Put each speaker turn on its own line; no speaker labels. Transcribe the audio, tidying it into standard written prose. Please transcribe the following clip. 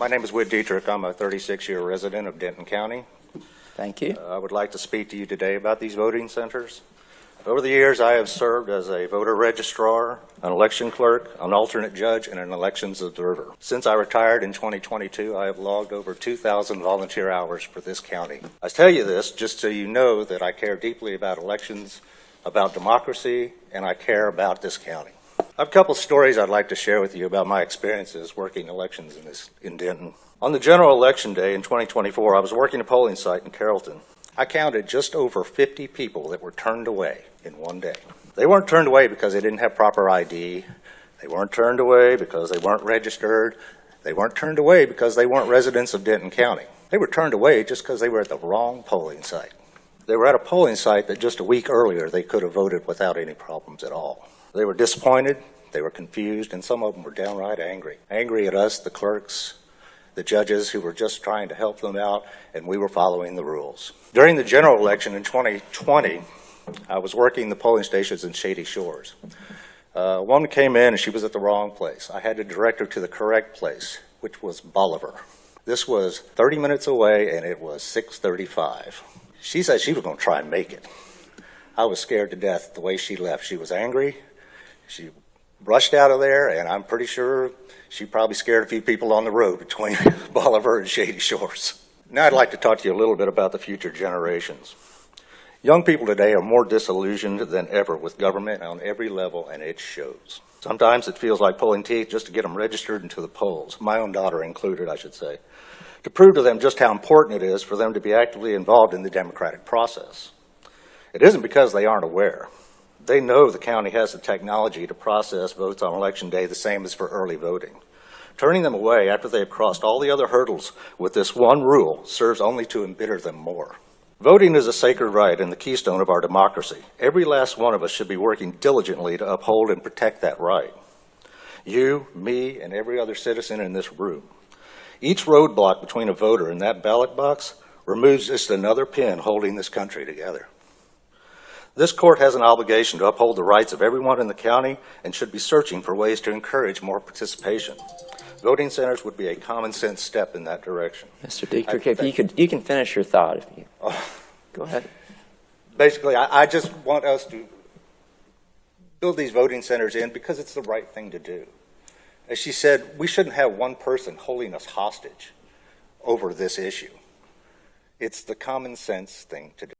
My name is Whit Dietrich. I'm a 36-year resident of Denton County.
Thank you.
I would like to speak to you today about these voting centers. Over the years, I have served as a voter registrar, an election clerk, an alternate judge, and an elections observer. Since I retired in 2022, I have logged over 2,000 volunteer hours for this county. I tell you this just so you know that I care deeply about elections, about democracy, and I care about this county. I have a couple stories I'd like to share with you about my experiences working elections in Denton. On the general election day in 2024, I was working a polling site in Carrollton. I counted just over 50 people that were turned away in one day. They weren't turned away because they didn't have proper ID. They weren't turned away because they weren't registered. They weren't turned away because they weren't residents of Denton County. They were turned away just because they were at the wrong polling site. They were at a polling site that just a week earlier they could have voted without any problems at all. They were disappointed, they were confused, and some of them were downright angry. Angry at us, the clerks, the judges who were just trying to help them out, and we were following the rules. During the general election in 2020, I was working the polling stations in Shady Shores. A woman came in and she was at the wrong place. I had to direct her to the correct place, which was Bolivar. This was 30 minutes away and it was 6:35. She said she was going to try and make it. I was scared to death the way she left. She was angry. She rushed out of there, and I'm pretty sure she probably scared a few people on the road between Bolivar and Shady Shores. Now I'd like to talk to you a little bit about the future generations. Young people today are more disillusioned than ever with government on every level, and it shows. Sometimes it feels like pulling teeth just to get them registered into the polls, my own daughter included, I should say, to prove to them just how important it is for them to be actively involved in the democratic process. It isn't because they aren't aware. They know the county has the technology to process votes on election day the same as for early voting. Turning them away after they have crossed all the other hurdles with this one rule serves only to embitter them more. Voting is a sacred right and the keystone of our democracy. Every last one of us should be working diligently to uphold and protect that right. You, me, and every other citizen in this room. Each roadblock between a voter and that ballot box removes just another pin holding this country together. This court has an obligation to uphold the rights of everyone in the county and should be searching for ways to encourage more participation. Voting centers would be a common sense step in that direction.
Mr. Dietrich, if you can finish your thought. If you, go ahead.
Basically, I just want us to build these voting centers in because it's the right thing to do. As she said, we shouldn't have one person holding us hostage over this issue. It's the common sense thing to do.